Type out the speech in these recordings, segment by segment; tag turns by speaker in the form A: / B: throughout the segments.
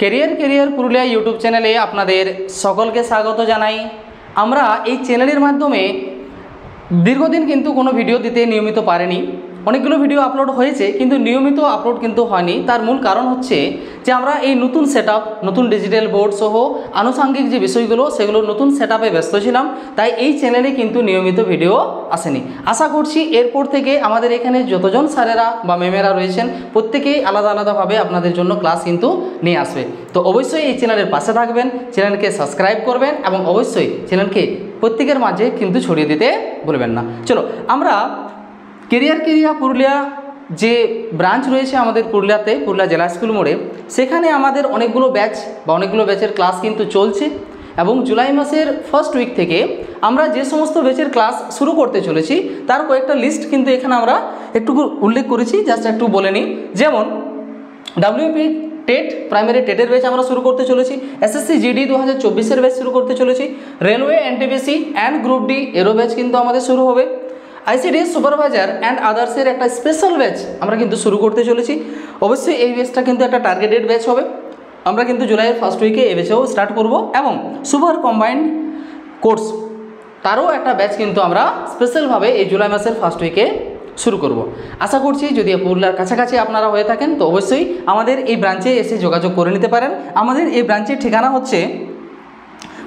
A: Career Purulia YouTube চ্যানেলে আপনাদের সকলকে স্বাগত জানাই। আমরা এই চ্যানেলের মাধ্যমে দীর্ঘদিন কিন্তু কোনো ভিডিও দিতে নিয়মিত পারিনি। অনেকগুলো ভিডিও আপলোড হয়েছে কিন্তু নিয়মিত আপলোড কিন্তু হয়নি। তার মূল কারণ হচ্ছে যে আমরা এই নতুন সেটআপ, নতুন ডিজিটাল বোর্ড সহ আনুষঙ্গিক যে বিষয়গুলো সেগুলো নতুন সেটআপে ব্যস্ত ছিলাম, তাই এই চ্যানেলে কিন্তু নিয়মিত ভিডিও আসেনি। আশা করছি এরপর থেকে আমাদের এখানে যতজন স্যারেরা বা ম্যামেরা রয়েছেন প্রত্যেকেই আলাদা আলাদাভাবে আপনাদের জন্য ক্লাস কিন্তু নিয়ে আসবে। তো অবশ্যই এই চ্যানেলের পাশে থাকবেন, চ্যানেলকে সাবস্ক্রাইব করবেন এবং অবশ্যই চ্যানেলকে প্রত্যেকের মাঝে কিন্তু ছড়িয়ে দিতে ভুলবেন না। চলো আমরা কেরিয়ার পুরুলিয়া যে ব্রাঞ্চ রয়েছে আমাদের পুরুলিয়াতে, পুরুলিয়া জেলা স্কুল মোড়ে, সেখানে আমাদের অনেকগুলো ব্যাচ বা অনেকগুলো ব্যাচের ক্লাস কিন্তু চলছে এবং জুলাই মাসের ফার্স্ট উইক থেকে আমরা যে সমস্ত ব্যাচের ক্লাস শুরু করতে চলেছি তার কয়েকটা লিস্ট কিন্তু এখানে আমরা একটু উল্লেখ করেছি, জাস্ট একটু বলে নিই। যেমন WP টেট প্রাইমারি টেটের ব্যাচ আমরা শুরু করতে চলেছি, SSC GD 2024-এর ব্যাচ শুরু করতে চলেছি, railway NTPC and group D এরও ব্যাচ কিন্তু আমাদের শুরু হবে, ICDS সুপারভাইজার অ্যান্ড আদার্সের একটা স্পেশাল ব্যাচ আমরা কিন্তু শুরু করতে চলেছি। অবশ্যই এই ব্যাচটা কিন্তু একটা টার্গেটেড ব্যাচ হবে, আমরা কিন্তু জুলাইয়ের ফার্স্ট উইকে এই ব্যাচেও স্টার্ট করব এবং সুপার কম্বাইন্ড কোর্স তারও একটা ব্যাচ কিন্তু আমরা স্পেশালভাবে এই জুলাই মাসের ফার্স্ট উইকে শুরু করব। আশা করছি যদি পুরুলিয়ার কাছাকাছি আপনারা হয়ে থাকেন তো অবশ্যই আমাদের এই ব্রাঞ্চে এসে যোগাযোগ করে নিতে পারেন। আমাদের এই ব্রাঞ্চের ঠিকানা হচ্ছে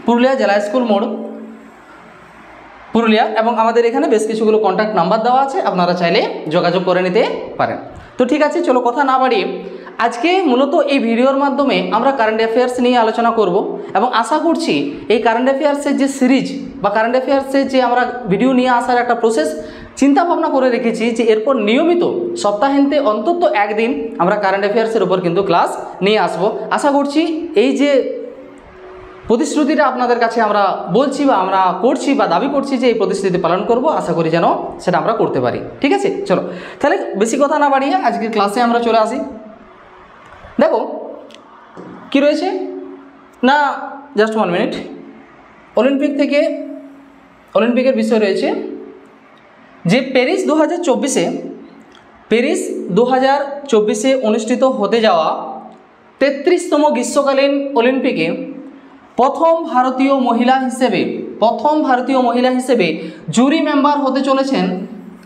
A: পুরুলিয়া জেলা স্কুল মোড়, পুরুলিয়া, এবং আমাদের এখানে বেশ কিছুগুলো কন্ট্যাক্ট নাম্বার দেওয়া আছে, আপনারা চাইলে যোগাযোগ করে নিতে পারেন। তো ঠিক আছে, চলো কথা না বাড়িয়ে আজকে মূলত এই ভিডিওর মাধ্যমে আমরা কারেন্ট অ্যাফেয়ার্স নিয়ে আলোচনা করব এবং আশা করছি এই কারেন্ট অ্যাফেয়ার্সের যে সিরিজ বা কারেন্ট অ্যাফেয়ার্সের যে আমরা ভিডিও নিয়ে আসার একটা প্রসেস চিন্তা ভাবনা করে রেখেছি যে এরপর নিয়মিত সপ্তাহান্তে অন্তত একদিন আমরা কারেন্ট অ্যাফেয়ার্সের উপর কিন্তু ক্লাস নিয়ে আসব। আশা করছি এই যে প্রতিশ্রুতিটা আপনাদের কাছে আমরা বলছি বা আমরা করছি বা দাবি করছি যে এই প্রতিশ্রুতি পালন করব, আশা করি যেন সেটা আমরা করতে পারি। ঠিক আছে, চলো তাহলে বেশি কথা না বাড়িয়ে আজকের ক্লাসে আমরা চলে আসি। দেখো কি রয়েছে না, জাস্ট 1 মিনিট। অলিম্পিক থেকে অলিম্পিকের বিষয় রয়েছে যে প্যারিস 2024-এ অনুষ্ঠিত হতে যাওয়া 33তম গ্রীষ্মকালীন অলিম্পিকে প্রথম ভারতীয় মহিলা হিসেবে জুরি মেম্বার হতে চলেছেন।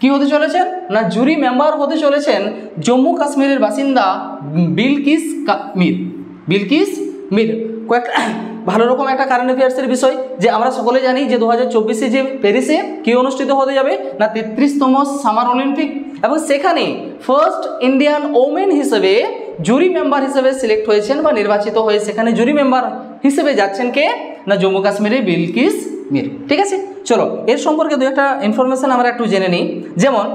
A: কি হতে চলেছেন না, জুরি মেম্বার হতে চলেছেন জম্মু কাশ্মীরের বাসিন্দা বিলকিস মির। কয়েকটা ভালো রকম একটা কারেন্ট অ্যাফেয়ার্সের বিষয় যে আমরা সকলে জানি যে 2024-এ যে প্যারিসে কি অনুষ্ঠিত হতে যাবে না 33তম সামার অলিম্পিক, এবং সেখানে ফার্স্ট ইন্ডিয়ান ওমেন হিসেবে জুরি মেম্বার হিসেবে সিলেক্ট হয়েছেন বা নির্বাচিত হয়ে সেখানে জুরি মেম্বার হিসেবে যাচ্ছেন কে না জম্মু কাশ্মীরের বিলকিস মির। ঠিক আছে, চলো এর সম্পর্কে দু একটা ইনফরমেশন আমরা একটু জেনে নিই। যেমন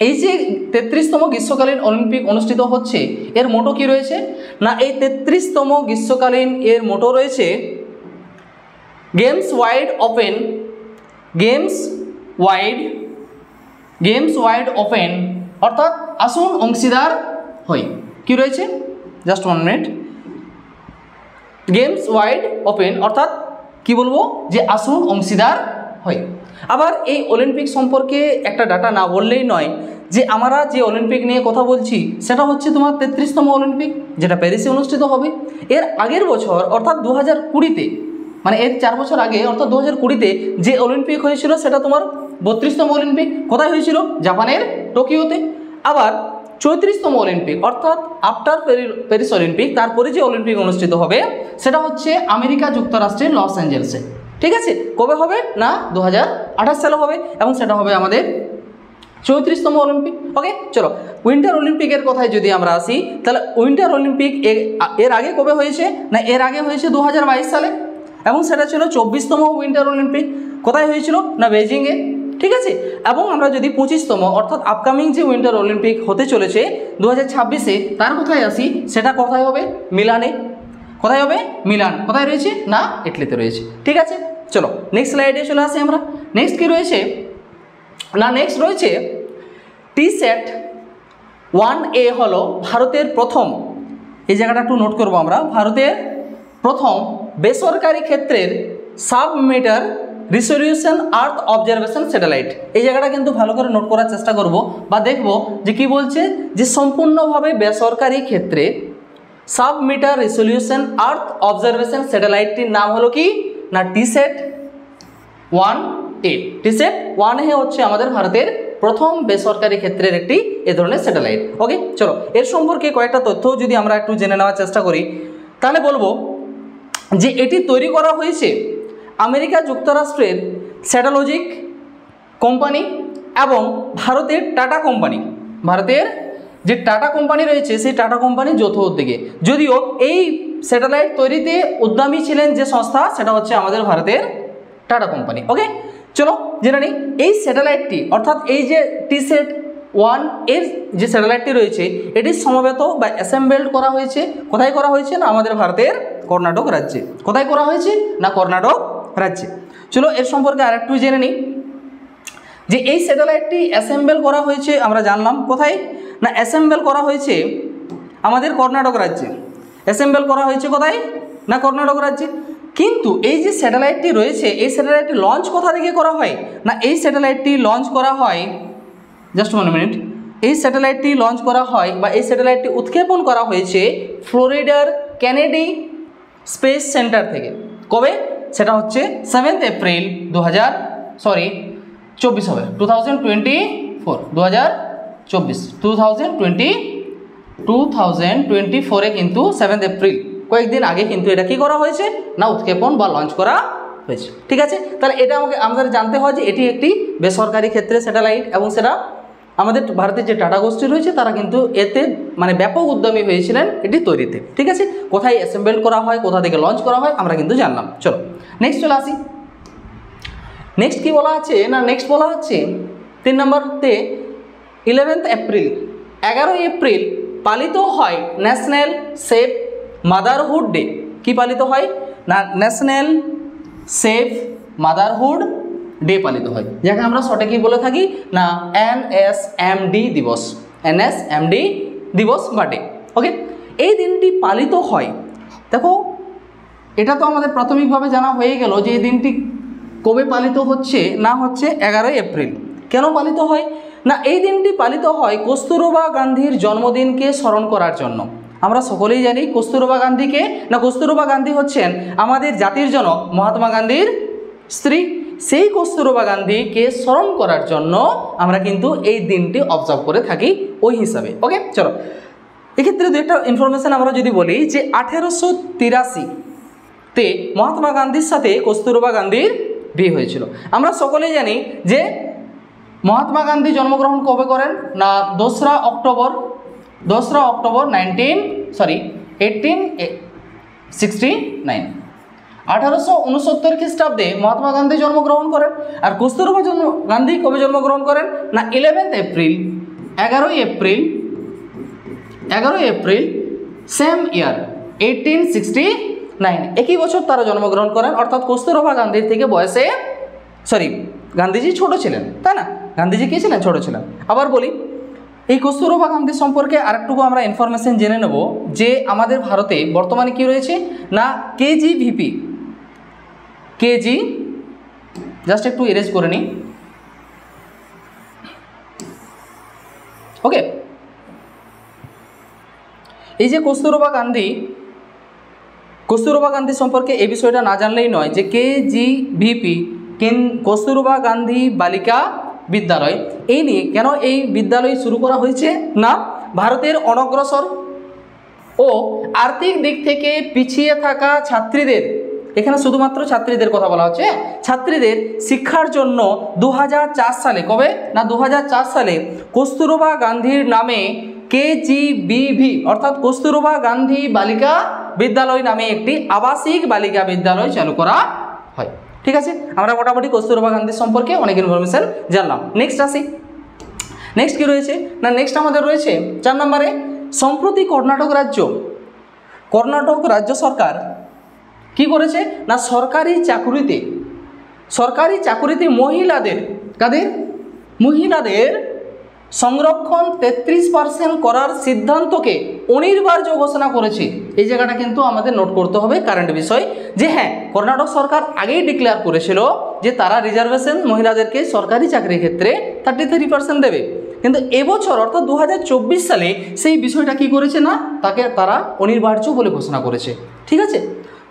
A: এই যে 33তম গ্রীষ্মকালীন অলিম্পিক অনুষ্ঠিত হচ্ছে এর মোটো কি রয়েছে না, এই 33তম গ্রীষ্মকালীন এর মোটো রয়েছে গেমস ওয়াইড ওপেন, অর্থাৎ আসুন অংশীদার হই। কি রয়েছে, just 1 minute. Games wide open অর্থাৎ কি বলবো যে আসুন অংশীদার হই। আবার এই অলিম্পিক সম্পর্কে একটা ডাটা না বললেই নয় যে আমরা যে অলিম্পিক নিয়ে কথা বলছি সেটা হচ্ছে তোমার 33তম অলিম্পিক, যেটা প্যারিসে অনুষ্ঠিত হবে। এর আগের বছর অর্থাৎ 2020-তে, মানে এর 4 বছর আগে অর্থাৎ 2020-তে যে অলিম্পিক হয়েছিল সেটা তোমার 32তম অলিম্পিক। কোথায় হয়েছিল, জাপানের টোকিওতে। আবার 34তম অলিম্পিক অর্থাৎ আফটার প্যারিস অলিম্পিক, তারপরে যে অলিম্পিক অনুষ্ঠিত হবে সেটা হচ্ছে আমেরিকা যুক্তরাষ্ট্রের লস অ্যাঞ্জেলেসে। ঠিক আছে, কবে হবে না 2028 সালে হবে এবং সেটা হবে আমাদের 34তম অলিম্পিক। ওকে, চলো উইন্টার অলিম্পিকের কথায় যদি আমরা আসি তাহলে উইন্টার অলিম্পিক এর আগে কবে হয়েছে না, এর আগে হয়েছে 2022 সালে এবং সেটা ছিল 24তম উইন্টার অলিম্পিক। কোথায় হয়েছিল না বেজিংয়ে। ঠিক আছে, এবং আমরা যদি 25তম অর্থাৎ আপকামিং যে উইন্টার অলিম্পিক হতে চলেছে 2026-এ তার কোথায় আসি, সেটা কোথায় হবে, মিলানে। কোথায় হবে, মিলান। কোথায় রয়েছে না, ইটালিতে রয়েছে। ঠিক আছে, চলো নেক্সট স্লাইডে চলে আসি আমরা। নেক্সট কি রয়েছে না, নেক্সট রয়েছে TSET 1A হলো ভারতের প্রথম, এই জায়গাটা একটু নোট করবো আমরা, ভারতের প্রথম বেসরকারি ক্ষেত্রের submeter resolution earth observation satellite. এই জায়গাটা কিন্তু ভালো করে নোট করার চেষ্টা করব বা দেখব যে কি বলছে যে সম্পূর্ণভাবে বেসরকারি ক্ষেত্রে sub meter resolution earth observation স্যাটেলাইটটির নাম হলো কি না টিস্যাট 1A। টিস্যাট 1A হচ্ছে আমাদের ভারতের প্রথম বেসরকারি ক্ষেত্রের একটি এ ধরনের স্যাটেলাইট। ওকে, চলো এর সম্পর্কে কয়েকটা তথ্য যদি আমরা একটু জেনে নেওয়ার চেষ্টা করি তাহলে বলবো যে এটি তৈরি করা হয়েছে আমেরিকা যুক্তরাষ্ট্রের স্যাটেলজিক কোম্পানি এবং ভারতের টাটা কোম্পানি। ভারতের যে টাটা কোম্পানি রয়েছে সেই টাটা কোম্পানির যৌথ উদ্যোগে, যদিও এই স্যাটেলাইট তৈরিতে উদ্যমী ছিলেন যে সংস্থা সেটা হচ্ছে আমাদের ভারতের টাটা কোম্পানি। ওকে, চলো জেনে নিই এই স্যাটেলাইটটি অর্থাৎ এই যে টিস্যাট 1 এর যে স্যাটেলাইটটি রয়েছে এটি সমবেত বা অ্যাসেম্বলড করা হয়েছে কোথায় করা হয়েছে না আমাদের ভারতের কর্ণাটক রাজ্যে। কোথায় করা হয়েছে না কর্ণাটক রাজ্যে। চলো এর সম্পর্কে আরেকটু জেনে নিই যে এই স্যাটেলাইটটি অ্যাসেম্বল করা হয়েছে আমরা জানলাম কোথায় না অ্যাসেম্বল করা হয়েছে আমাদের কর্ণাটক রাজ্যে। অ্যাসেম্বল করা হয়েছে কোথায় না কর্ণাটক রাজ্যে। কিন্তু এই যে স্যাটেলাইটটি রয়েছে এই স্যাটেলাইটটি লঞ্চ কোথা থেকে করা হয় না এই স্যাটেলাইটটি লঞ্চ করা হয় জাস্ট 1 মিনিট এই স্যাটেলাইটটি লঞ্চ করা হয় বা এই স্যাটেলাইটটি উৎক্ষেপণ করা হয়েছে ফ্লোরিডার কেনেডি স্পেস সেন্টার থেকে। কবে সেটা হচ্ছে 7 এপ্রিল 2024 হবে 2024 কিন্তু 7 এপ্রিল কয়েকদিন আগে কিন্তু এটা কি করা হয়েছে না উৎক্ষেপণ বা লঞ্চ করা হয়েছে। ঠিক আছে, তাহলে এটা আমাদের জানতে হয় যে এটি একটি বেসরকারি ক্ষেত্রে স্যাটেলাইট এবং সেটা আমাদের ভারতের যে টাটা গোষ্ঠী রয়েছে তারা কিন্তু এতে মানে ব্যাপক উদ্যমী হয়েছিলেন এটি তৈরিতে। ঠিক আছে, কোথায় অ্যাসেম্বল করা হয় কোথা থেকে লঞ্চ করা হয় আমরা কিন্তু জানলাম। চলো নেক্সট চলে আসি। নেক্সট কি বলা আছে না নেক্সট বলা হচ্ছে 3 নম্বরতে 11 এপ্রিল 11 এপ্রিল পালিত হয় ন্যাশনাল সেফ মাদারহুড ডে। কি পালিত হয় না ন্যাশনাল সেফ মাদারহুড ডে পালিত হয়, যাকে আমরা শর্টে কি বলে থাকি না NSMD দিবস। NSMD দিবস বা ডে। ওকে, এই দিনটি পালিত হয় দেখো এটা তো আমাদের প্রাথমিকভাবে জানা হয়ে গেল যে এই দিনটি কবে পালিত হচ্ছে না হচ্ছে 11 এপ্রিল। কেন পালিত হয় না এই দিনটি পালিত হয় কস্তুরবা গান্ধীর জন্মদিনকে স্মরণ করার জন্য। আমরা সকলেই জানি কস্তুরবা গান্ধীকে না কস্তুরবা গান্ধী হচ্ছেন আমাদের জাতির জনক মহাত্মা গান্ধীর স্ত্রী। সেই কস্তুরবা গান্ধীকে স্মরণ করার জন্য আমরা কিন্তু এই দিনটি অবজার্ভ করে থাকি ওই হিসাবে। ওকে, চলো এক্ষেত্রে দু একটা ইনফরমেশান আমরা যদি বলি যে 1883-তে মহাত্মা গান্ধীর সাথে কস্তুরবা গান্ধীর বিয়ে হয়েছিল। আমরা সকলেই জানি যে মহাত্মা গান্ধী জন্মগ্রহণ কবে করেন না 2রা অক্টোবর 1869। 1869 খ্রিস্টাব্দে মহাত্মা গান্ধী জন্মগ্রহণ করেন। আর কস্তুরবা গান্ধী কবে জন্মগ্রহণ করেন না 11 এপ্রিল সেম ইয়ার 1869। একই বছর তারা জন্মগ্রহণ করেন, অর্থাৎ কস্তুরবা গান্ধীর থেকে বয়সে গান্ধীজি ছোট ছিলেন, তাই না? গান্ধীজি কি ছিলেন? ছোট ছিলেন। আবার বলি এই কস্তুরবা গান্ধী সম্পর্কে আরেকটুকু আমরা ইনফরমেশন জেনে নেব যে আমাদের ভারতে বর্তমানে কি রয়েছে না কেজিভিপি। জাস্ট একটু ইরেজ করে নিই। ওকে, এই যে কস্তুরবা গান্ধী সম্পর্কে এই বিষয়টা না জানলেই নয় যে কেজিভিপি কস্তুরবা গান্ধী বালিকা বিদ্যালয়, এই নিয়ে কেন এই বিদ্যালয় শুরু করা হয়েছে না ভারতের অনগ্রসর ও আর্থিক দিক থেকে পিছিয়ে থাকা ছাত্রীদের, এখানে শুধুমাত্র ছাত্রীদের কথা বলা হচ্ছে, ছাত্রীদের শিক্ষার জন্য 2004 সালে কবে না 2004 সালে কস্তুরবা গান্ধীর নামে কেজিবিভি অর্থাৎ কস্তুরবা গান্ধী বালিকা বিদ্যালয় নামে একটি আবাসিক বালিকা বিদ্যালয় চালু করা হয়। ঠিক আছে, আমরা মোটামুটি কস্তুরবা গান্ধী সম্পর্কে অনেক ইনফরমেশন জানলাম। নেক্সট আসি। নেক্সট কি রয়েছে না নেক্সট আমাদের রয়েছে 4 নম্বরে সম্প্রতি কর্ণাটক রাজ্য সরকার কি করেছে না সরকারি চাকুরিতে মহিলাদের সংরক্ষণ 33% করার সিদ্ধান্তকে অনিবার্য ঘোষণা করেছে। এই জায়গাটা কিন্তু আমাদের নোট করতে হবে কারেন্ট বিষয় যে হ্যাঁ কর্ণাটক সরকার আগেই ডিক্লেয়ার করেছিল যে তারা রিজার্ভেশন মহিলাদেরকে সরকারি চাকরির ক্ষেত্রে 33% দেবে, কিন্তু এবছর অর্থাৎ 2024 সালে সেই বিষয়টা কি করেছে না, তারা অনিবার্য বলে ঘোষণা করেছে। ঠিক আছে,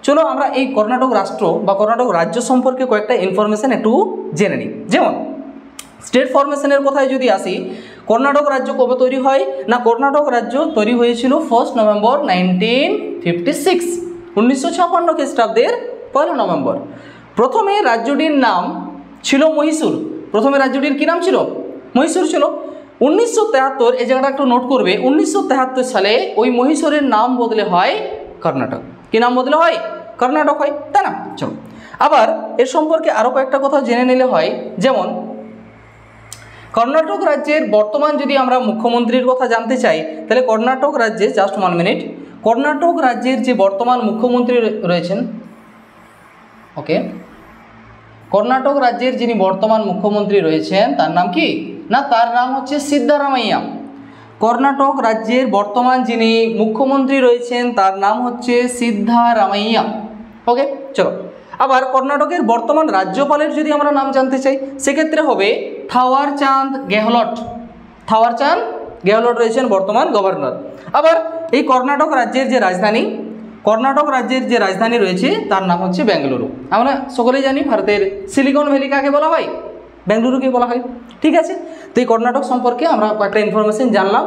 A: চলো আমরা এই কর্ণাটক রাষ্ট্র বা কর্ণাটক রাজ্য সম্পর্কে কয়েকটা ইনফরমেশন একটু জেনে নিই। যেমন স্টেট ফরমেশনের কথায় যদি আসি, কর্ণাটক রাজ্য কবে তৈরি হয় না, কর্ণাটক রাজ্য তৈরি হয়েছিল 1 নভেম্বর 1956, 1956 খ্রিস্টাব্দের 1 নভেম্বর। প্রথমে রাজ্যটির নাম ছিল মহীশূর। প্রথমে রাজ্যটির কী নাম ছিল? মহীশূর ছিল। 1973, এই জায়গাটা একটু নোট করবে, 1973 সালে ওই মহীশূরের নাম বদলে হয় কর্ণাটক। কী নাম বদলে হয়? কর্ণাটক হয়, তাই না? চলো আবার এর সম্পর্কে আরও কয়েকটা কথা জেনে নিলে হয়। যেমন কর্ণাটক রাজ্যের বর্তমান যদি আমরা মুখ্যমন্ত্রীর কথা জানতে চাই, তাহলে কর্ণাটক রাজ্যে, জাস্ট 1 মিনিট, কর্ণাটক রাজ্যের যে বর্তমান মুখ্যমন্ত্রী রয়েছেন, ওকে, কর্ণাটক রাজ্যের যিনি বর্তমান মুখ্যমন্ত্রী রয়েছেন তার নাম কি না, তার নাম হচ্ছে সিদ্ধারামাইয়া। কর্ণাটক রাজ্যের বর্তমান যিনি মুখ্যমন্ত্রী রয়েছেন তার নাম হচ্ছে সিদ্ধারামাইয়া। ওকে, চলো আবার কর্ণাটকের বর্তমান রাজ্যপালের যদি আমরা নাম জানতে চাই, সেক্ষেত্রে হবে থাওয়ারচাঁদ গেহলট। থাওয়ারচাঁদ গেহলট রয়েছেন বর্তমান গভর্নর। আবার এই কর্ণাটক রাজ্যের যে রাজধানী রয়েছে তার নাম হচ্ছে বেঙ্গালুরু। আমরা সকলেই জানি ভারতের সিলিকন ভ্যালি কাকে বলা হয়? বেঙ্গালুরুকে বলা হয়। ঠিক আছে, তো এই কর্ণাটক সম্পর্কে আমরা কয়েকটা ইনফরমেশন জানলাম।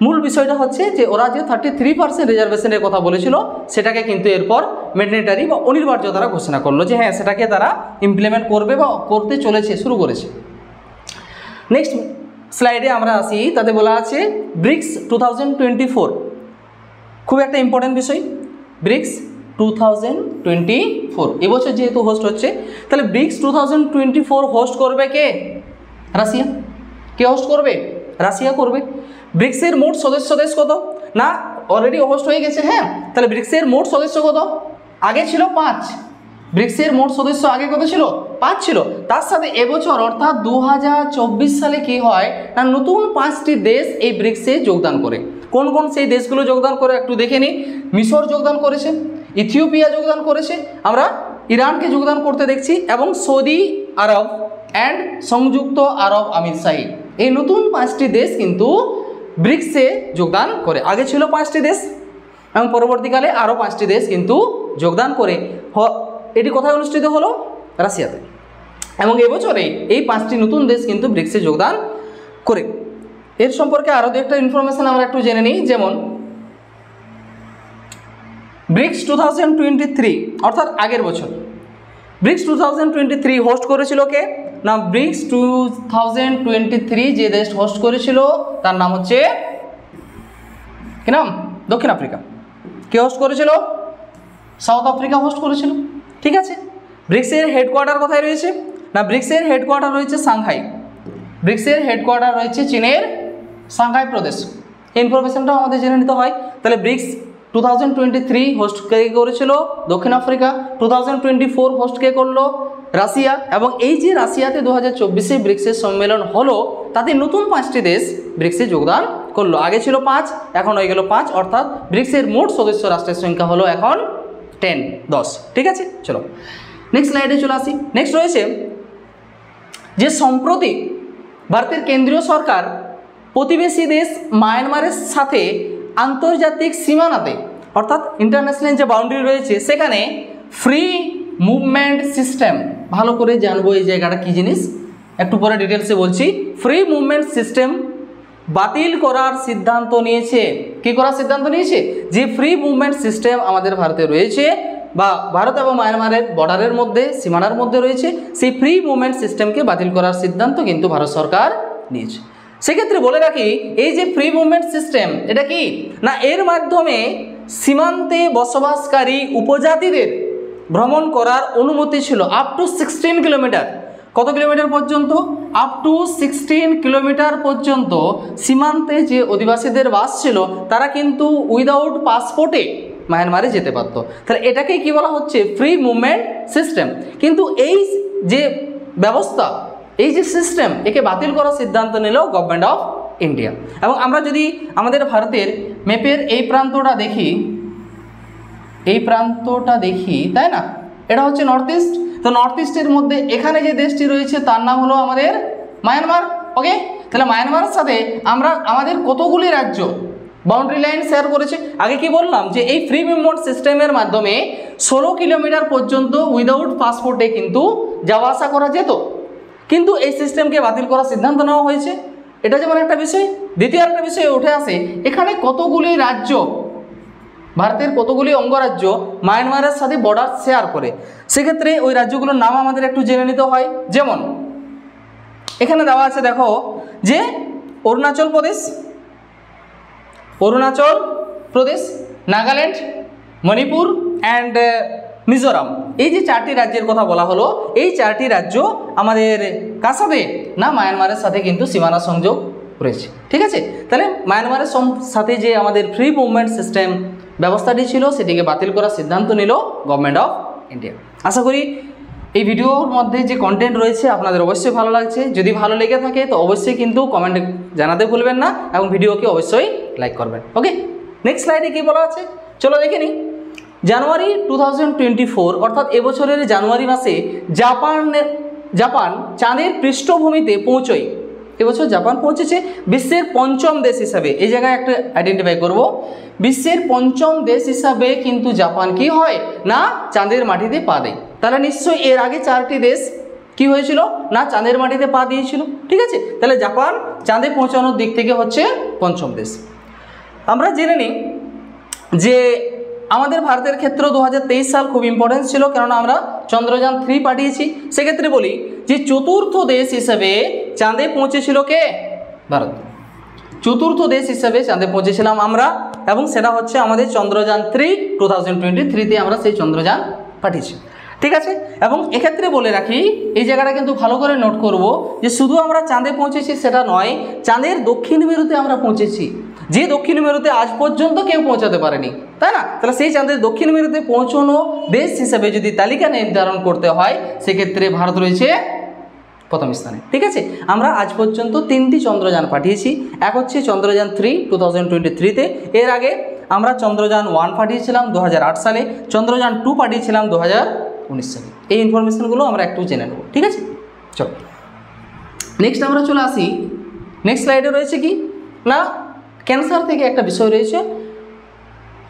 A: মূল বিষয়টা হচ্ছে যে ওরা যে 33% রিজার্ভেশনের কথা বলেছিল, সেটাকে কিন্তু এরপর ম্যান্ডেটরি বা অনিবার্য তারা ঘোষণা করলো যে হ্যাঁ, সেটাকে তারা ইমপ্লিমেন্ট করবে বা করতে চলেছে, শুরু করেছে। নেক্সট স্লাইডে আমরা আসি, তাতে বলা আছে ব্রিক্স 2024, খুব একটা ইম্পর্টেন্ট বিষয়। ব্রিক্স 2024 এবছর যেহেতু হোস্ট হচ্ছে, তাহলে ব্রিক্স 2024 হোস্ট করবে কে? রাশিয়া। কে হোস্ট করবে? রাশিয়া করবে। ব্রিক্সের মোট সদস্য দেশ কত না, অলরেডি হোস্ট হয়ে গেছে। হ্যাঁ, তাহলে ব্রিক্সের মোট সদস্য কত? আগে ছিল 5। ব্রিক্সের মোট সদস্য আগে কত ছিল? 5 ছিল। তার সাথে এবছর অর্থাৎ 2024 সালে কি হয় না, নতুন 5টি দেশ এই ব্রিক্সে যোগদান করে। কোন কোন সেই দেশগুলো যোগদান করে একটু দেখে নিই। মিশর যোগদান করেছে, ইথিওপিয়া যোগদান করেছে, আমরা ইরানকে যোগদান করতে দেখছি, এবং সৌদি আরব অ্যান্ড সংযুক্ত আরব আমিরশাহী, এই নতুন 5টি দেশ কিন্তু ব্রিক্সে যোগদান করে। আগে ছিল 5টি দেশ এবং পরবর্তীকালে আরও 5টি দেশ কিন্তু যোগদান করে। এটি কোথায় অনুষ্ঠিত হলো? রাশিয়াতে। এবং এবছরে এই 5টি নতুন দেশ কিন্তু ব্রিক্সে যোগদান করে। এর সম্পর্কে আরও একটা ইনফরমেশন আমরা একটু জেনে নিই। যেমন ব্রিক্স 2023 অর্থাৎ আগের বছর ব্রিক্স 2023 হোস্ট করেছিল কে না, ব্রিক্স 2023 যে দেশ হোস্ট করেছিল তার নাম হচ্ছে কি নাম? দক্ষিণ আফ্রিকা। কে হোস্ট করেছিল? সাউথ আফ্রিকা হোস্ট করেছিল। ঠিক আছে, ব্রিক্সের হেডকোয়ার্টার কোথায় রয়েছে না, ব্রিক্সের হেডকোয়ার্টার রয়েছে সাংহাই। ব্রিক্সের হেডকোয়ার্টার রয়েছে চীনের সাংহাই প্রদেশ। এই ইনফরমেশনটাও আমাদের জেনে নিতে হয়। তাহলে ব্রিক্স 2023 হোস্ট কে করেছিল? দক্ষিণ আফ্রিকা। 2024 হোস্ট কে করলো? রাশিয়া। এবং এই যে রাশিয়াতে 2024 ব্রিক্সের সম্মেলন হলো, তাতে নতুন 5টি দেশ ব্রিক্সে যোগদান করলো। আগে ছিল 5, এখন হয়ে গেল 5, অর্থাৎ ব্রিক্সের মোট সদস্য রাষ্ট্রের সংখ্যা হলো এখন 10। ঠিক আছে, চলো নেক্সট স্লাইডে চলে আসি। নেক্সট রয়েছে যে সম্প্রতি ভারতের কেন্দ্রীয় সরকার প্রতিবেশী দেশ মায়ানমারের সাথে আন্তর্জাতিক সীমানাতে অর্থাৎ ইন্টারন্যাশনাল যে বাউন্ডারি রয়েছে সেখানে ফ্রি মুভমেন্ট সিস্টেম, ভালো করে জানবো এই জায়গাটা কী জিনিস, একটু পরে ডিটেলসে বলছি। ফ্রি মুভমেন্ট সিস্টেম বাতিল করার সিদ্ধান্ত নিয়েছে। কী করার সিদ্ধান্ত নিয়েছে? যে ফ্রি মুভমেন্ট সিস্টেম আমাদের ভারতে রয়েছে বা ভারত এবং মায়ানমারের বর্ডারের মধ্যে, সীমানার মধ্যে রয়েছে, সেই ফ্রি মুভমেন্ট সিস্টেমকে বাতিল করার সিদ্ধান্ত কিন্তু ভারত সরকার নিয়েছে। সেক্ষেত্রে বলে রাখি, এই যে ফ্রি মুভমেন্ট সিস্টেম এটা কি না, এর মাধ্যমে সীমান্তে বসবাসকারী উপজাতিদের ভ্রমণ করার অনুমতি ছিল আপ টু 16 কিলোমিটার। কত কিলোমিটার পর্যন্ত? আপ টু 16 কিলোমিটার পর্যন্ত সীমান্তে যে অধিবাসীদের বাস ছিল তারা কিন্তু উইদাউট পাসপোর্টে মায়ানমারে যেতে পারত। তাহলে এটাকেই কি বলা হচ্ছে? Free movement system. কিন্তু এই যে ব্যবস্থা, এই যে সিস্টেম, একে বাতিল করার সিদ্ধান্ত নিল গভর্নমেন্ট অফ ইন্ডিয়া। এবং আমরা যদি আমাদের ভারতের ম্যাপের এই প্রান্তটা দেখি, তাই না, এটা হচ্ছে নর্থ ইস্ট। তো নর্থ ইস্টের মধ্যে এখানে যে দেশটি রয়েছে তার নাম হলো আমাদের মায়ানমার। ওকে, তাহলে মায়ানমারের সাথে আমাদের কতগুলি রাজ্য বাউন্ডারি লাইন শেয়ার করেছে। আগে কি বললাম যে এই ফ্রি মুভমেন্ট সিস্টেমের মাধ্যমে 16 কিলোমিটার পর্যন্ত উইদাউট পাসপোর্টে কিন্তু যাওয়া আসা করা যেত, কিন্তু এই সিস্টেমকে বাতিল করার সিদ্ধান্ত নেওয়া হয়েছে। এটা যেমন একটা বিষয়। দ্বিতীয় একটা বিষয় উঠে আসে, এখানে কতগুলি রাজ্য, ভারতের কতগুলি অঙ্গরাজ্য মায়ানমারের সাথে বর্ডার শেয়ার করে, সেক্ষেত্রে ওই রাজ্যগুলোর নাম আমাদের একটু জেনে নিতে হয়। যেমন এখানে দেওয়া আছে, দেখো যে অরুণাচল প্রদেশ, নাগাল্যান্ড, মণিপুর অ্যান্ড মিজোরাম, এই যে 4টি রাজ্যের কথা বলা হলো, এই 4টি রাজ্য আমাদের কার সাথে না মায়ানমারের সাথে কিন্তু সীমানা সংযোগ রয়েছে। ঠিক আছে, তাহলে মায়ানমারের সাথে যে আমাদের ফ্রি মুভমেন্ট সিস্টেম ব্যবস্থাটি ছিল সেটিকে বাতিল করার সিদ্ধান্ত নিল গভর্নমেন্ট অফ ইন্ডিয়া। আশা করি এই ভিডিওর মধ্যে যে কন্টেন্ট রয়েছে আপনাদের অবশ্যই ভালো লাগছে। যদি ভালো লেগে থাকে তো অবশ্যই কিন্তু কমেন্টে জানাতে ভুলবেন না এবং ভিডিওকে অবশ্যই লাইক করবেন। ওকে, নেক্সট স্লাইডে কী বলা আছে চলো দেখে নিই। জানুয়ারি 2024 অর্থাৎ এবছরের জানুয়ারি মাসে জাপান চাঁদের পৃষ্ঠভূমিতে পৌঁছয়। এবছর জাপান পৌঁছেছে বিশ্বের 5ম দেশ হিসাবে। এই জায়গায় একটা আইডেন্টিফাই করব, বিশ্বের 5ম দেশ হিসাবে কিন্তু জাপান কি হয় না চাঁদের মাটিতে পা দেয়। তাহলে নিশ্চয়ই এর আগে 4টি দেশ কি হয়েছিল না চাঁদের মাটিতে পা দিয়েছিল। ঠিক আছে, তাহলে জাপান চাঁদে পৌঁছানোর দিক থেকে হচ্ছে 5ম দেশ। আমরা জেনে নিই যে আমাদের ভারতের ক্ষেত্রে 2023 সাল খুব ইম্পর্টেন্স ছিল, কেননা আমরা চন্দ্রযান 3 পাঠিয়েছি। সেক্ষেত্রে বলি যে 4র্থ দেশ হিসেবে চাঁদে পৌঁছেছিল কে? ভারত। 4র্থ দেশ হিসেবে চাঁদে পৌঁছেছিলাম আমরা, এবং সেটা হচ্ছে আমাদের চন্দ্রযান 3। 2023-তে আমরা সেই চন্দ্রযান পাঠিয়েছি। ঠিক আছে, এবং এক্ষেত্রে বলে রাখি, এই জায়গাটা কিন্তু ভালো করে নোট করব যে শুধু আমরা চাঁদে পৌঁছেছি সেটা নয়, চাঁদের দক্ষিণ মেরুতে আমরা পৌঁছেছি, যে দক্ষিণ মেরুতে আজ পর্যন্ত কেউ পৌঁছাতে পারেনি, তাই না? তাহলে সেই চাঁদের দক্ষিণ মেরুতে পৌঁছানো দেশ হিসেবে যদি তালিকা নির্ধারণ করতে হয় সেক্ষেত্রে ভারত রয়েছে 1ম স্থানে। ঠিক আছে, আমরা আজ পর্যন্ত 3টি চন্দ্রযান পাঠিয়েছি। এক হচ্ছে চন্দ্রযান 3 2023-তে, এর আগে আমরা চন্দ্রযান 1 পাঠিয়েছিলাম 2008 সালে, চন্দ্রযান 2 পাঠিয়েছিলাম 2019 সালে। এই ইনফরমেশনগুলো আমরা একটু জেনে নেব। ঠিক আছে, চলো নেক্সট আমরা চলে আসি। নেক্সট স্লাইডে রয়েছে কি না ক্যান্সার থেকে একটা বিষয় রয়েছে।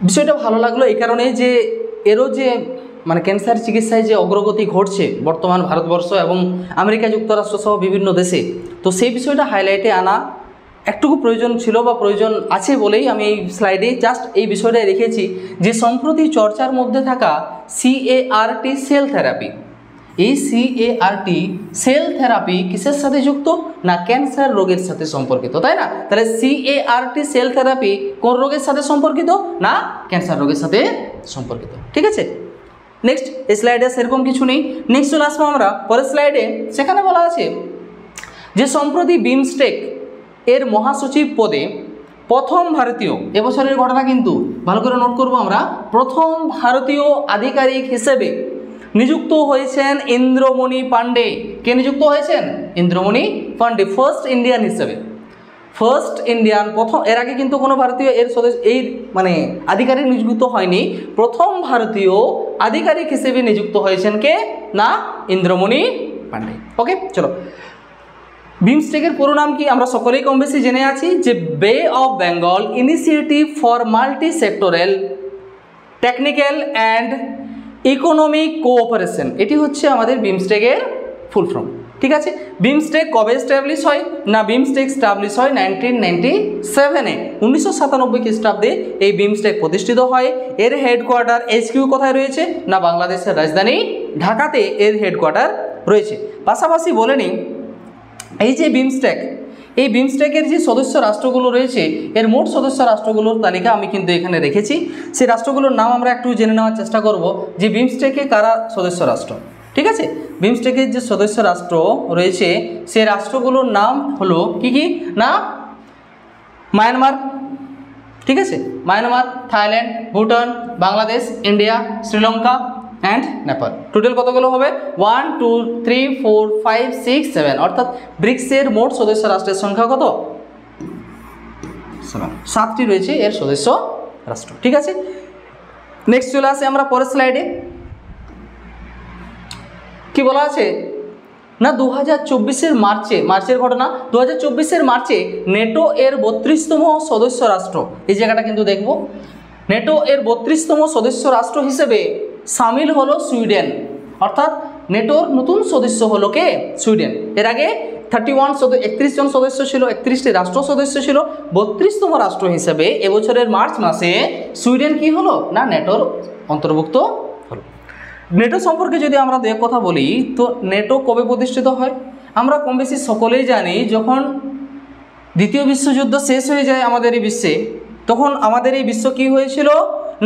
A: বিষয়টা ভালো লাগলো এই কারণে যে এরও যে মানে ক্যান্সার চিকিৎসায় যে অগ্রগতি ঘটছে বর্তমান ভারতবর্ষ এবং আমেরিকা যুক্তরাষ্ট্র সহ বিভিন্ন দেশে, তো সেই বিষয়টা হাইলাইটে আনা একটুকু প্রয়োজন ছিল বা প্রয়োজন আছে বলেই আমি এই স্লাইডে জাস্ট এই বিষয়টাই রেখেছি যে সম্প্রতি চর্চার মধ্যে থাকা CAR-T সেল থেরাপি। এই CAR-T সেল থেরাপি কিসের সাথে যুক্ত না ক্যান্সার রোগের সাথে সম্পর্কিত, তাই না? তাহলে CAR-T সেল থেরাপি কোন রোগের সাথে সম্পর্কিত না ক্যান্সার রোগের সাথে সম্পর্কিত। ঠিক আছে, নেক্সট এই স্লাইডে সেরকম কিছু নেই। নেক্সট চলে আসবো আমরা পরের স্লাইডে। সেখানে বলা আছে যে সম্প্রতি বিমস্টেক এর মহাসচিব পদে 1ম ভারতীয়, এবছরের ঘটনা কিন্তু ভালো করে নোট করব আমরা, 1ম ভারতীয় আধিকারিক হিসেবে নিযুক্ত হয়েছেন ইন্দ্রমণি পান্ডে। কে নিযুক্ত হয়েছেন? ইন্দ্রমণি পান্ডে, ফার্স্ট ইন্ডিয়ান হিসেবে, ফার্স্ট ইন্ডিয়ান, প্রথম। এর আগে কিন্তু কোনো ভারতীয় এর সদস্য এই মানে আধিকারিক নিযুক্ত হয়নি। 1ম ভারতীয় আধিকারিক হিসেবে নিযুক্ত হয়েছেন কে না ইন্দ্রমণি পান্ডে। ওকে, চলো বিমস্টেকের পুরো নাম কি আমরা সকলেই কম বেশি জেনে আছি যে বে of Bengal initiative for multi sectoral technical and economic cooperation, এটি হচ্ছে আমাদের বিমস্টেকের ফুল ফর্ম। ঠিক আছে, বিমস্টেক কবে স্ট্যাবলিশ হয় না বিমস্টেক স্ট্যাবলিশ হয় 1997-এ, 1997 খ্রিস্টাব্দে এই বিমস্টেক প্রতিষ্ঠিত হয়। এর হেডকোয়ার্টার HQ কোথায় রয়েছে না বাংলাদেশের রাজধানী ঢাকাতে এর হেডকোয়ার্টার রয়েছে। পাশাপাশি বলে নিই এই যে বিমস্টেক, এই বিমস্টেকের যে সদস্য রাষ্ট্রগুলো রয়েছে এর মোট সদস্য রাষ্ট্রগুলোর তালিকা আমি কিন্তু এখানে রেখেছি। সেই রাষ্ট্রগুলোর নাম আমরা একটু জেনে নেওয়ার চেষ্টা করব যে বিমস্টেকে কারা সদস্য রাষ্ট্র। ঠিক আছে, বিমস্টেকের যে সদস্য রাষ্ট্র রয়েছে সেই রাষ্ট্রগুলোর নাম হলো কি কি না মায়ানমার, ঠিক আছে, Myanmar, Thailand, Bhutan, Bangladesh, India, Sri Lanka and Nepal. Total কতগুলো হবে 1 2 3 4 5 6 7, অর্থাৎ ব্রিক্সের মোট সদস্য রাষ্ট্রের সংখ্যা কত? 7টি রয়েছে এর সদস্য রাষ্ট্র। ঠিক আছে, নেক্সট চলে আসে আমরা পরের স্লাইডে। কি বলা আছে না 2024-এর মার্চের ঘটনা। 2024-এর মার্চে নেটো এর 32তম সদস্য রাষ্ট্র, এই জায়গাটা কিন্তু দেখব, নেটো এর 32তম সদস্য রাষ্ট্র হিসেবে সামিল হলো সুইডেন। অর্থাৎ নেটোর নতুন সদস্য হলো কে? সুইডেন। এর আগে 31 জন সদস্য ছিল, 31টি রাষ্ট্র সদস্য ছিল। 32তম রাষ্ট্র হিসেবে এবছরের মার্চ মাসে সুইডেন কি হলো? না নেটোর অন্তর্ভুক্ত হলো। নেটো সম্পর্কে যদি আমরা দু এক কথা বলি, তো নেটো কবে প্রতিষ্ঠিত হয়? আমরা কম বেশি সকলেই জানি, যখন দ্বিতীয় বিশ্বযুদ্ধ শেষ হয়ে যায় আমাদের এই বিশ্বে, তখন আমাদের এই বিশ্ব কি হয়েছিল?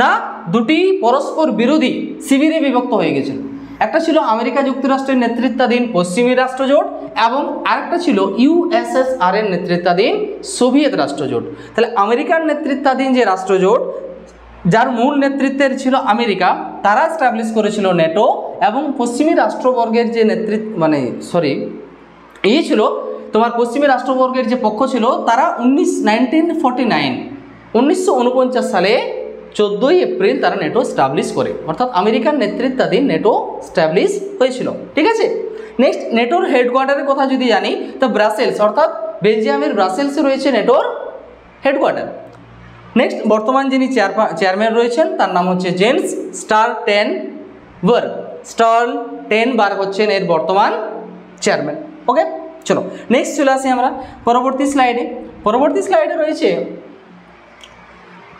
A: না দুটি পরস্পর বিরোধী শিবিরে বিভক্ত হয়ে গেছিল। একটা ছিল আমেরিকা যুক্তরাষ্ট্রের নেতৃত্বাধীন পশ্চিমী রাষ্ট্রজোট, এবং আরেকটা ছিল ইউএসএসআর এর নেতৃত্বাধীন সোভিয়েত রাষ্ট্রজোট। তাহলে আমেরিকার নেতৃত্বাধীন যে রাষ্ট্রজোট, যার মূল নেতৃত্বের ছিল আমেরিকা, তারা এস্টাবলিশ করেছিল নেটো, এবং পশ্চিমী রাষ্ট্রবর্গের যে ছিল তোমার পশ্চিমী রাষ্ট্রবর্গের যে পক্ষ ছিল, তারা 1949 সালে 14 এপ্রিল তারা নেটো স্টাবলিশ করে। অর্থাৎ আমেরিকার নেতৃত্বাধীন নেটো স্টাবলিশ হয়েছিল। ঠিক আছে। নেক্সট, নেটোর হেডকোয়ার্টারের কথা যদি জানি, তো ব্রাসেলস, অর্থাৎ বেলজিয়ামের ব্রাসেলসে রয়েছে নেটোর হেডকোয়ার্টার। নেক্সট, বর্তমান যিনি চেয়ারম্যান রয়েছেন তার নাম হচ্ছে জেন্স স্টলটেনবার্গ হচ্ছেন এর বর্তমান চেয়ারম্যান। ওকে, চলো নেক্সট চলে আসি আমরা পরবর্তী স্লাইডে রয়েছে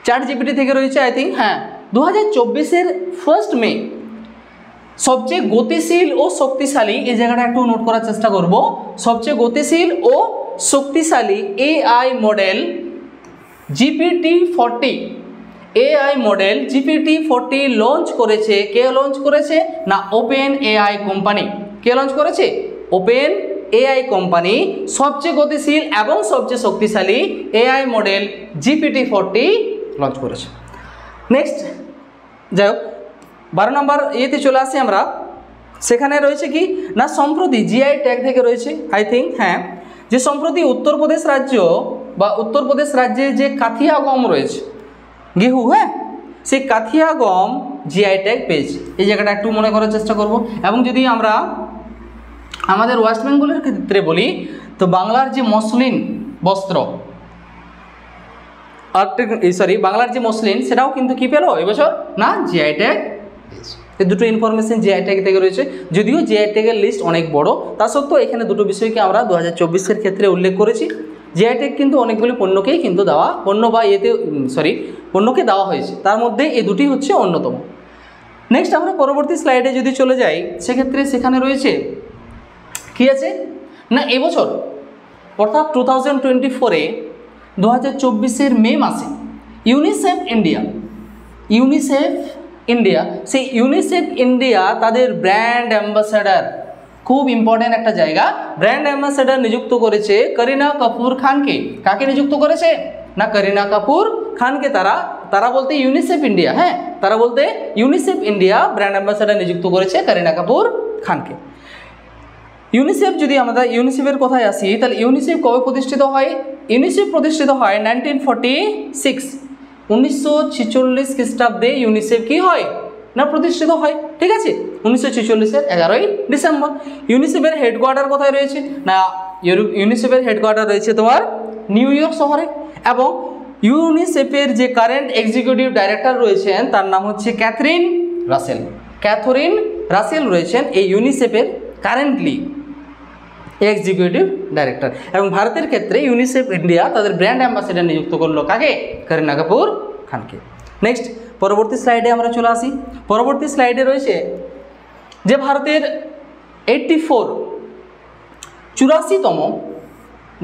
A: চ্যাট জিপিটি থেকে রয়েছে, আই থিঙ্ক, হ্যাঁ, 2024-এর 1 মে সবচেয়ে গতিশীল ও শক্তিশালী, এই জায়গাটা একটু নোট করার চেষ্টা করব, সবচেয়ে গতিশীল ও শক্তিশালী এআই মডেল GPT-40 লঞ্চ করেছে। কে লঞ্চ করেছে? না ওপেন এআই কোম্পানি। কে লঞ্চ করেছে? ওপেন এআই কোম্পানি সবচেয়ে গতিশীল এবং সবচেয়ে শক্তিশালী এআই মডেল GPT-40 লঞ্চ করেছে। নেক্সট, যাই হোক, 12 নম্বর ইয়েতে চলে আসি আমরা। সেখানে রয়েছে কি না, সম্প্রতি জিআই ট্যাগ থেকে রয়েছে, আই থিঙ্ক, হ্যাঁ, যে সম্প্রতি উত্তরপ্রদেশ রাজ্যে যে কাথিয়া গম রয়েছে, গেহু, হ্যাঁ, সেই কাথিয়া গম জিআই ট্যাগ পেয়েছে। এই জায়গাটা একটু মনে করার চেষ্টা করব। এবং যদি আমরা আমাদের ওয়েস্ট বেঙ্গলের ক্ষেত্রে বলি, তো বাংলার যে মসলিন বস্ত্র, বাংলার যে মসলিন, সেটাও কিন্তু কি পেল এবছর? না জিআই ট্যাগ। এই দুটো ইনফরমেশন জিআই ট্যাগ থেকে রয়েছে। যদিও জিআই ট্যাগের লিস্ট অনেক বড়, তা সত্ত্বেও এখানে দুটো বিষয়কে আমরা 2024-এর ক্ষেত্রে উল্লেখ করেছি। জিআই ট্যাগ কিন্তু অনেকগুলি পণ্যকেই কিন্তু পণ্যকে দেওয়া হয়েছে, তার মধ্যে এই দুটি হচ্ছে অন্যতম। নেক্সট, আমরা পরবর্তী স্লাইডে যদি চলে যাই, সেখানে রয়েছে কি আছে না, এবছর অর্থাৎ 2024-এ 2024-এর মে মাসে ইউনিসেফ ইন্ডিয়া তাদের ব্র্যান্ড অ্যাম্বাসাডার, খুব ইম্পর্টেন্ট একটা জায়গা, ব্র্যান্ড অ্যাম্বাসাডার নিযুক্ত করেছে করিনা কাপুর খানকে। কাকে নিযুক্ত করেছে? না করিনা কাপুর খানকে। তারা বলতে ইউনিসেফ ইন্ডিয়া, হ্যাঁ, তারা বলতে ইউনিসেফ ইন্ডিয়া ব্র্যান্ড অ্যাম্বাসাডার নিযুক্ত করেছে করিনা কাপুর খানকে। ইউনিসেফ, যদি আমরা ইউনিসেফের কথায় আসি, তাহলে ইউনিসেফ কবে প্রতিষ্ঠিত হয়? ইউনিসেফ প্রতিষ্ঠিত হয় 1946 খ্রিস্টাব্দে। ইউনিসেফ কি হয় না প্রতিষ্ঠিত হয়। ঠিক আছে, 1946-এর 11ই ডিসেম্বর। ইউনিসেফের হেডকোয়ার্টার কোথায় রয়েছে? না ইউনিসেফের হেডকোয়ার্টার রয়েছে তোমার নিউ ইয়র্ক শহরে। এবং ইউনিসেফের যে কারেন্ট এক্সিকিউটিভ ডাইরেক্টর রয়েছেন তার নাম হচ্ছে ক্যাথরিন রাসেল রয়েছেন এই ইউনিসেফের কারেন্টলি এক্সিকিউটিভ ডাইরেক্টর। এবং ভারতের ক্ষেত্রে ইউনিসেফ ইন্ডিয়া তাদের ব্র্যান্ড অ্যাম্বাসেডার নিযুক্ত করলো কাকে? করিনা কাপুর খানকে। নেক্সট, পরবর্তী স্লাইডে আমরা চলে আসি। পরবর্তী স্লাইডে রয়েছে যে ভারতের 84তম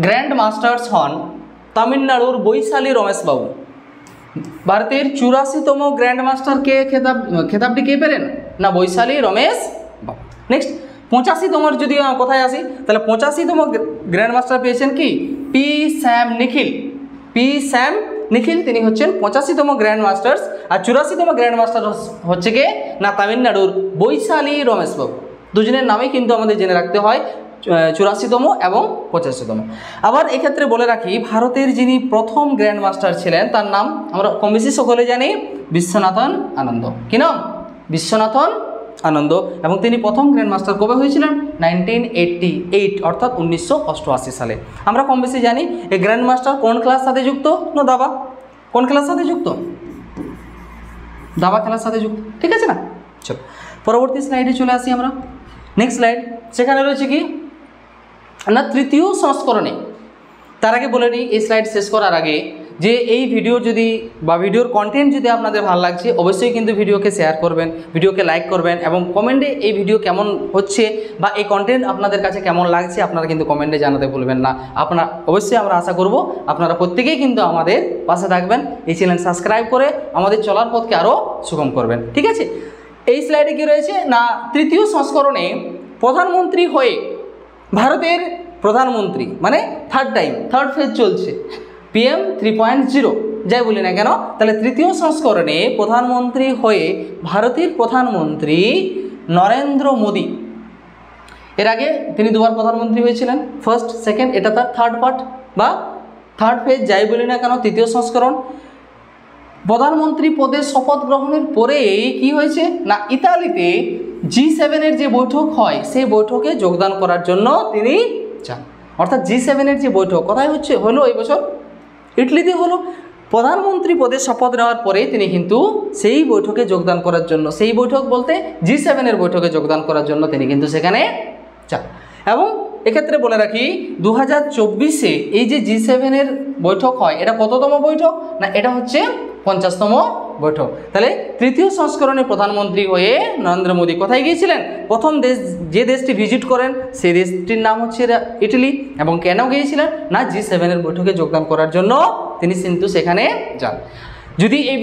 A: গ্র্যান্ড মাস্টার্স হন তামিলনাড়ুর বৈশালী রমেশবাবু। ভারতের 84তম গ্র্যান্ড মাস্টারকে খেতাবটি কে পেলেন? না বৈশালী রমেশ বাবু। নেক্সট, 85তমর যদি কোথায় আসি, তাহলে 85তম গ্র্যান্ড মাস্টার পেয়েছেন কি? পি স্যাম নিখিল, তিনি হচ্ছেন 85তম গ্র্যান্ড মাস্টার্স। আর 84তম গ্র্যান্ড মাস্টার হচ্ছে কে? না তামিলনাড়ুর বৈশালী রমেশবাবু। দুজনের নামেই কিন্তু আমাদের জেনে রাখতে হয়, 84তম এবং 85তম। আবার এক্ষেত্রে বলে রাখি, ভারতের যিনি প্রথম গ্র্যান্ড মাস্টার ছিলেন তার নাম আমরা কম বেশি সকলে জানি, বিশ্বনাথন আনন্দ। কি নাম? বিশ্বনাথন আনন্দ, এবং তিনি প্রথম গ্র্যান্ড মাস্টার কবে হয়েছিলেন? 1988 অর্থাৎ 1988 সালে। আমরা কম বেশি জানি এই গ্র্যান্ড মাস্টার কোন খেলার সাথে যুক্ত? না দাবা। কোন খেলার সাথে যুক্ত? দাবা খেলার সাথে যুক্ত, ঠিক আছে না? চলো পরবর্তী স্লাইডে চলে আসি আমরা। নেক্সট স্লাইড, সেখানে রয়েছে কি না তৃতীয় সংস্করণে। তার আগে বলে নিই এই স্লাইড শেষ করার আগে যে এই ভিডিও যদি বা ভিডিওর কন্টেন্ট যদি আপনাদের ভালো লাগছে অবশ্যই কিন্তু ভিডিওকে শেয়ার করবেন, ভিডিওকে লাইক করবেন, এবং কমেন্টে এই ভিডিও কেমন হচ্ছে বা এই কন্টেন্ট আপনাদের কাছে কেমন লাগছে আপনারা কিন্তু কমেন্টে জানাতে ভুলবেন না। অবশ্যই আমরা আশা করব আপনারা প্রত্যেকেই কিন্তু আমাদের পাশে থাকবেন, এই চ্যানেল সাবস্ক্রাইব করে আমাদের চলার পথকে আরও সুগম করবেন, ঠিক আছে? এই স্লাইডে কি রয়েছে না তৃতীয় সংস্করণে প্রধানমন্ত্রী হয়ে ভারতের প্রধানমন্ত্রী মানে থার্ড ফেজ চলছে, PM 3.0 যাই বলি না কেন, তাহলে তৃতীয় সংস্করণে প্রধানমন্ত্রী হয়ে ভারতের প্রধানমন্ত্রী নরেন্দ্র মোদী। এর আগে তিনি দুবার প্রধানমন্ত্রী হয়েছিলেন, ফার্স্ট সেকেন্ড, এটা তার থার্ড পার্ট বা থার্ড ফেজ যাই বলি না কেন, তৃতীয় সংস্করণ। প্রধানমন্ত্রী পদে শপথ গ্রহণের পরেই কি হয়েছে না ইতালিতে G7 যে বৈঠক হয় সেই বৈঠকে যোগদান করার জন্য তিনি যান। অর্থাৎ G7 যে বৈঠক কোথায় হলো এই বছর? ইটালিতে হলো। প্রধানমন্ত্রী পদে শপথ নেওয়ার পরে তিনি কিন্তু সেই বৈঠকে যোগদান করার জন্য, সেই বৈঠক বলতে G7 বৈঠকে যোগদান করার জন্য তিনি কিন্তু সেখানে যান। এবং এক্ষেত্রে বলে রাখি 2024-এ এই যে G7 বৈঠক হয় এটা কততম বৈঠক? না এটা হচ্ছে 50তম বৈঠক। তাহলে তৃতীয় সংস্করণে প্রধানমন্ত্রী হয়ে নরেন্দ্র মোদী কোথায় গিয়েছিলেন? প্রথম যে দেশটি ভিজিট করেন সেই দেশটির নাম হচ্ছে ইটালি। এবং কেন গিয়েছিলেন? না G7 বৈঠকে যোগদান করার জন্য তিনি কিন্তু সেখানে যান। যদি এই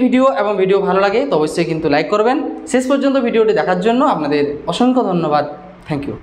A: ভিডিও ভালো লাগে তো অবশ্যই কিন্তু লাইক করবেন। শেষ পর্যন্ত ভিডিওটি দেখার জন্য আপনাদের অসংখ্য ধন্যবাদ। Thank you.